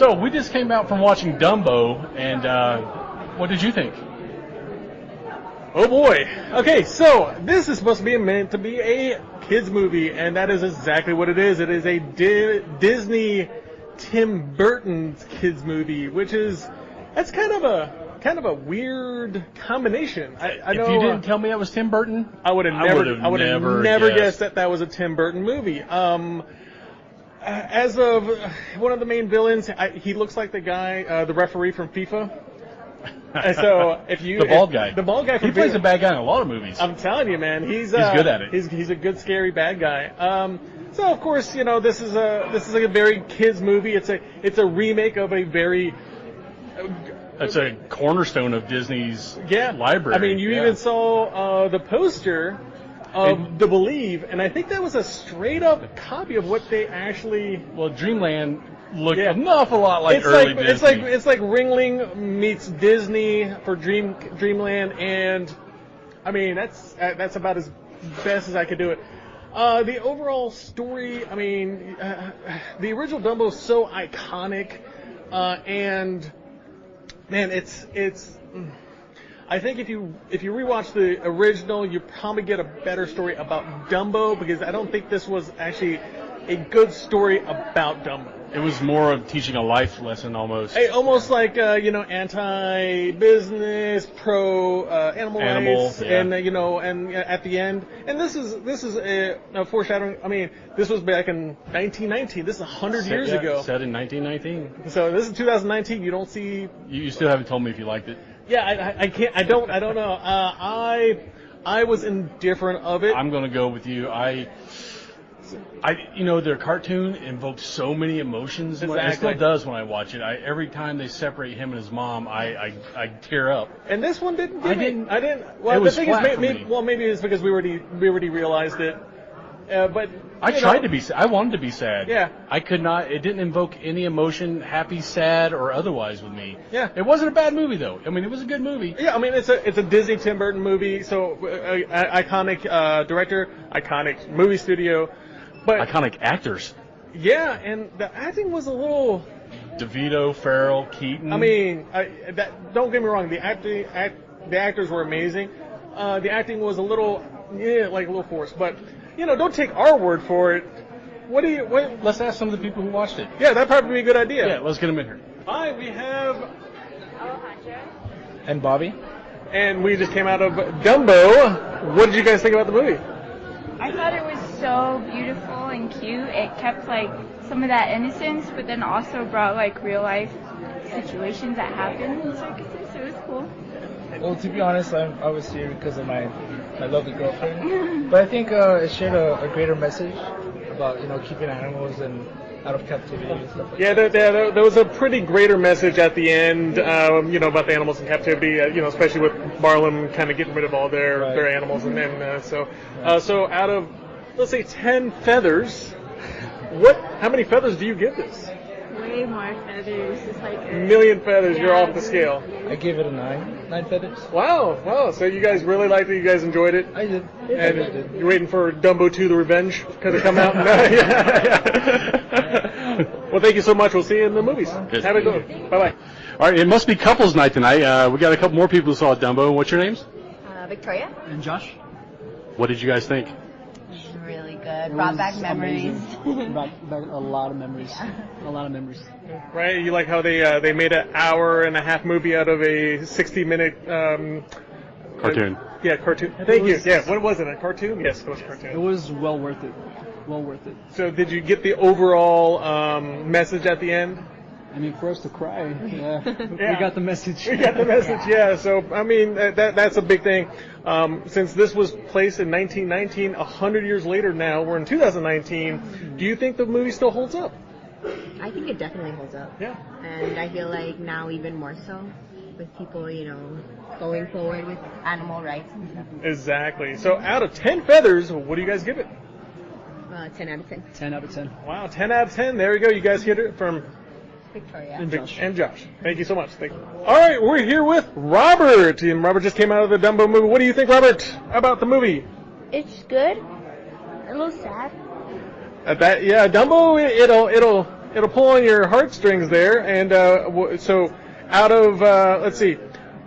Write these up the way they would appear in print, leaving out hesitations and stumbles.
So we just came out from watching Dumbo, and what did you think? Oh boy. Okay, so this is supposed to be meant to be a kids movie, and that is exactly what it is. It is a Disney Tim Burton's kids movie, that's kind of a weird combination. I know, if you didn't tell me that was Tim Burton, I would have never guessed that was a Tim Burton movie. As of one of the main villains, he looks like the guy, the referee from FIFA. And so the bald guy from he plays a bad guy in a lot of movies. I'm telling you, man, he's good at it. He's a good, scary bad guy. So of course, this is a very kids movie. It's a remake of a very It's a cornerstone of Disney's library. I mean, you even saw the poster of The Believe, and I think that was a straight-up copy of what they actually... Well, Dreamland looked an awful lot like early Disney. It's like Ringling meets Disney for Dreamland, and I mean, that's about as best as I could do it. The overall story, I mean, the original Dumbo is so iconic, and man, it's. I think if you rewatch the original, you probably get a better story about Dumbo, because I don't think this was actually a good story about Dumbo. It was more of teaching a life lesson almost. Almost like anti-business, pro animal rights, and and at the end, and this is a foreshadowing. I mean, this was back in 1919. This is 100 years ago. Set in 1919. So this is 2019. You don't see. You still haven't told me if you liked it. Yeah, I can't. I don't know. I was indifferent of it. I'm gonna go with you. Their cartoon invoked so many emotions. Exactly. It still does when I watch it. Every time they separate him and his mom, I tear up. And this one didn't. I didn't. Well, it was the thing flat is, for me. maybe it's because we already realized it. But I tried to be. I wanted to be sad. Yeah. I could not. It didn't invoke any emotion, happy, sad, or otherwise with me. Yeah. It wasn't a bad movie though. I mean, it was a good movie. Yeah. I mean, it's a Disney Tim Burton movie. So iconic director, iconic movie studio. But iconic actors. Yeah, and the acting was a little... DeVito, Farrell, Keaton. I mean, don't get me wrong. The actors were amazing. The acting was a little forced. But don't take our word for it. Let's ask some of the people who watched it. Yeah, that'd probably be a good idea. Yeah, let's get them in here. Hi, we have Alejandro and Bobby, and we just came out of Dumbo. What did you guys think about the movie? I thought it was so beautiful and cute. It kept some of that innocence, but then also brought real life situations that happen in circuses. So it was cool. well, to be honest, I was here because of my lovely girlfriend. But I think it shared a greater message about keeping animals and out of captivity and stuff. There was a pretty greater message at the end, about the animals in captivity. Especially with Barnum kind of getting rid of all their animals, and then so out of, let's say, 10 feathers, how many feathers do you give this? Way more feathers. It's a million feathers. You're off the scale. I gave it a 9 feathers. Wow. So you guys really liked it. You guys enjoyed it. I did. And you're waiting for Dumbo 2: The Revenge to come out. Well, thank you so much. We'll see you in the movies. Yes. Have a good one. Bye-bye. All right, it must be couples night tonight. We got a couple more people who saw Dumbo. What's your names? Victoria. And Josh? What did you guys think? Really good. Brought back memories. Brought back a lot of memories. Yeah. A lot of memories. Right? You like how they made an hour-and-a-half movie out of a 60-minute Cartoon. Yeah, cartoon. Thank you. Yeah, what was it? A cartoon? Yes, it was a cartoon. It was well worth it. Well worth it. So did you get the overall message at the end? I mean, for us to cry, yeah. We got the message. We got the message, yeah. So, I mean, that's a big thing. Since this was placed in 1919, 100 years later now, we're in 2019, do you think the movie still holds up? I think it definitely holds up. Yeah. And I feel like now even more so, with people, going forward with animal rights and stuff. Exactly. So out of 10 feathers, what do you guys give it? 10 out of 10. 10 out of 10. Wow, 10 out of 10. There we go. You guys hit it from... Victoria. And Josh. Thank you so much. Thank you. All right, we're here with Robert. And Robert just came out of the Dumbo movie. What do you think, Robert, about the movie? It's good. A little sad. Dumbo, it'll pull on your heartstrings there. And so, out of let's see,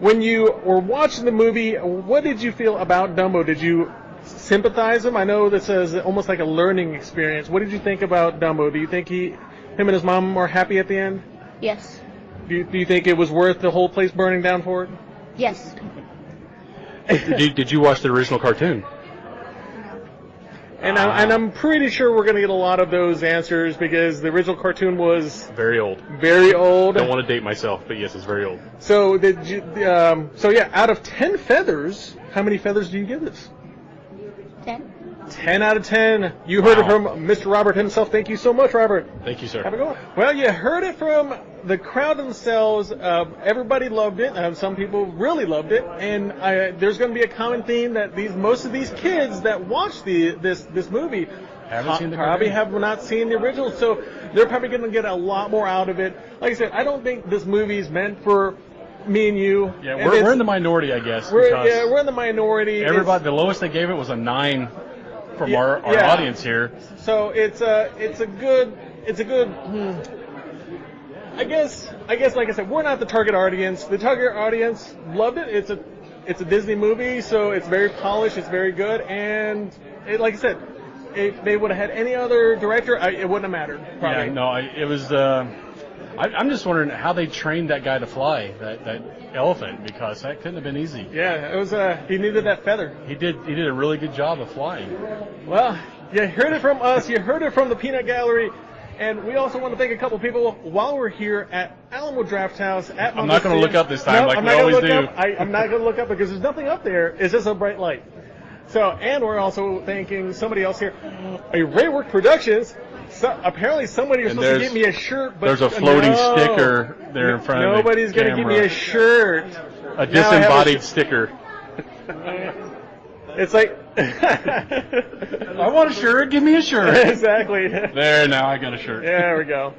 when you were watching the movie, what did you feel about Dumbo? Did you sympathize him? I know this is almost like a learning experience. What did you think about Dumbo? Do you think him and his mom are happy at the end? Yes. Do you think it was worth the whole place burning down for it? Yes. Did you watch the original cartoon? And I'm pretty sure we're going to get a lot of those answers because the original cartoon was Very old. very old. Don't want to date myself, but yes, it's very old. So so yeah, out of 10 feathers, how many feathers do you give this? 10. 10 out of 10. You heard it Wow. from Mr. Robert himself. Thank you so much, Robert. Thank you, sir. Have a good one. Well, you heard it from the crowd themselves. Everybody loved it. Some people really loved it. And there's going to be a common theme that most of these kids that watch this movie Haven't seen the probably cartoon. have not seen the original. So they're probably going to get a lot more out of it. Like I said, I don't think this movie is meant for me and you. Yeah, And we're in the minority, I guess. we're because in the minority. everybody, the lowest they gave it was a 9 from our yeah. audience here. So it's a good. I guess like I said, we're not the target audience. The target audience loved it. It's a Disney movie, so it's very polished, it's very good, and like I said, if they would have had any other director, it wouldn't have mattered. Probably. Yeah, no, it was. I'm just wondering how they trained that guy to fly that elephant, because that couldn't have been easy. Yeah, it was. He needed that feather. He did a really good job of flying. Well, you heard it from us. You heard it from the Peanut Gallery. And we also want to thank a couple people while we're here at Alamo Draft House at I'm not going to look up this time No, like I'm we not gonna always look do. up. I'm not going to look up because there's nothing up there. It's just a bright light. So, and we're also thanking somebody else here, a Raywork Productions. So, apparently somebody was And supposed to there's- get me a shirt, but There's a floating no. sticker there in front of the Nobody's going to give me a shirt. A Now I have a disembodied sh- sticker. It's like I want a shirt. Give me a shirt. exactly. There, now I got a shirt. There we go.